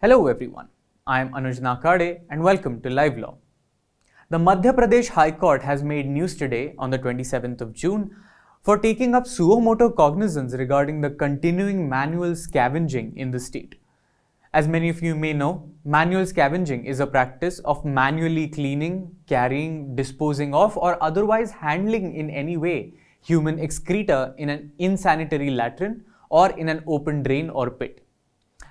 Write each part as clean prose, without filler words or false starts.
Hello everyone, I am Anuj Nakade and welcome to LiveLaw. The Madhya Pradesh High Court has made news today on the 27th of June for taking up suo motu cognizance regarding the continuing manual scavenging in the state. As many of you may know, manual scavenging is a practice of manually cleaning, carrying, disposing of or otherwise handling in any way human excreta in an insanitary latrine or in an open drain or pit.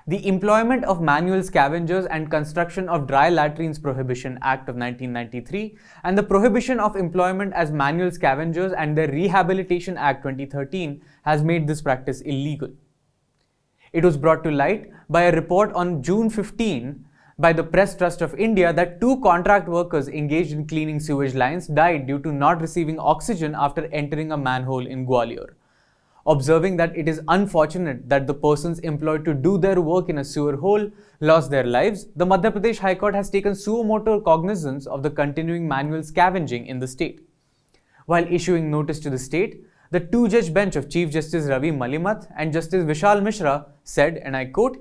The Employment of Manual Scavengers and Construction of Dry Latrines Prohibition Act of 1993 and the Prohibition of Employment as Manual Scavengers and the Rehabilitation Act 2013 has made this practice illegal. It was brought to light by a report on June 15 by the Press Trust of India that 2 contract workers engaged in cleaning sewage lines died due to not receiving oxygen after entering a manhole in Gwalior. Observing that it is unfortunate that the persons employed to do their work in a sewer hole lost their lives, the Madhya Pradesh High Court has taken suo motu cognizance of the continuing manual scavenging in the state. While issuing notice to the state, the 2-judge bench of Chief Justice Ravi Malimath and Justice Vishal Mishra said, and I quote,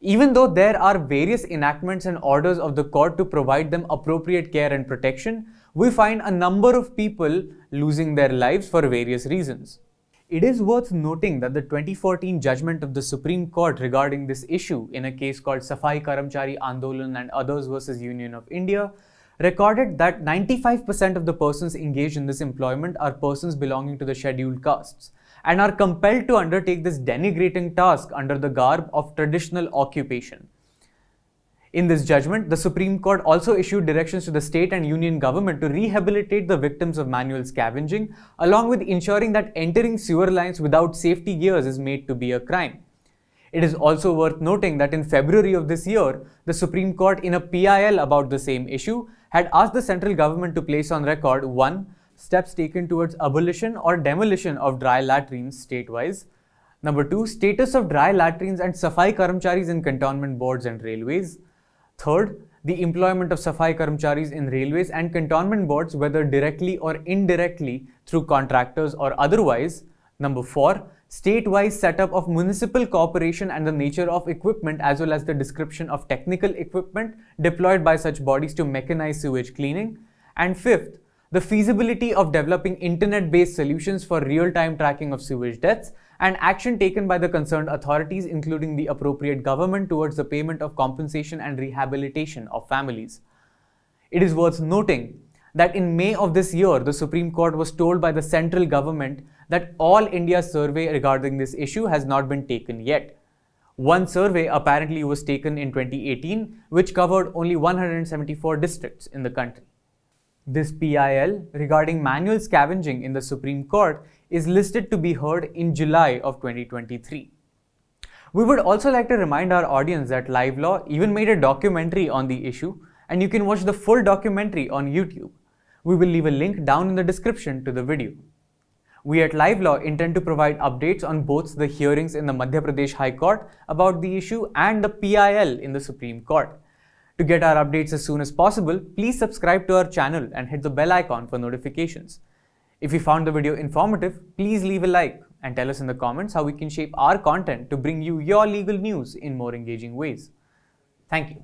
"Even though there are various enactments and orders of the court to provide them appropriate care and protection, we find a number of people losing their lives for various reasons." It is worth noting that the 2014 judgment of the Supreme Court regarding this issue in a case called Safai Karamchari Andolan and Others versus Union of India recorded that 95% of the persons engaged in this employment are persons belonging to the scheduled castes and are compelled to undertake this denigrating task under the garb of traditional occupation. In this judgment, the Supreme Court also issued directions to the state and union government to rehabilitate the victims of manual scavenging, along with ensuring that entering sewer lines without safety gears is made to be a crime. It is also worth noting that in February of this year, the Supreme Court in a PIL about the same issue had asked the central government to place on record 1. Steps taken towards abolition or demolition of dry latrines state-wise. 2. Status of dry latrines and Safai Karamcharis in cantonment boards and railways. 3rd, the employment of Safai Karamcharis in railways and cantonment boards, whether directly or indirectly through contractors or otherwise. 4, state-wise setup of municipal cooperation and the nature of equipment as well as the description of technical equipment deployed by such bodies to mechanize sewage cleaning. And 5th, the feasibility of developing internet-based solutions for real-time tracking of sewage deaths and action taken by the concerned authorities, including the appropriate government, towards the payment of compensation and rehabilitation of families. It is worth noting that in May of this year, the Supreme Court was told by the central government that All India survey regarding this issue has not been taken yet. One survey apparently was taken in 2018, which covered only 174 districts in the country. This PIL regarding manual scavenging in the Supreme Court is listed to be heard in July of 2023. We would also like to remind our audience that LiveLaw even made a documentary on the issue, and you can watch the full documentary on YouTube. We will leave a link down in the description to the video. We at LiveLaw intend to provide updates on both the hearings in the Madhya Pradesh High Court about the issue and the PIL in the Supreme Court. To get our updates as soon as possible, please subscribe to our channel and hit the bell icon for notifications. If you found the video informative, please leave a like and tell us in the comments how we can shape our content to bring you your legal news in more engaging ways. Thank you.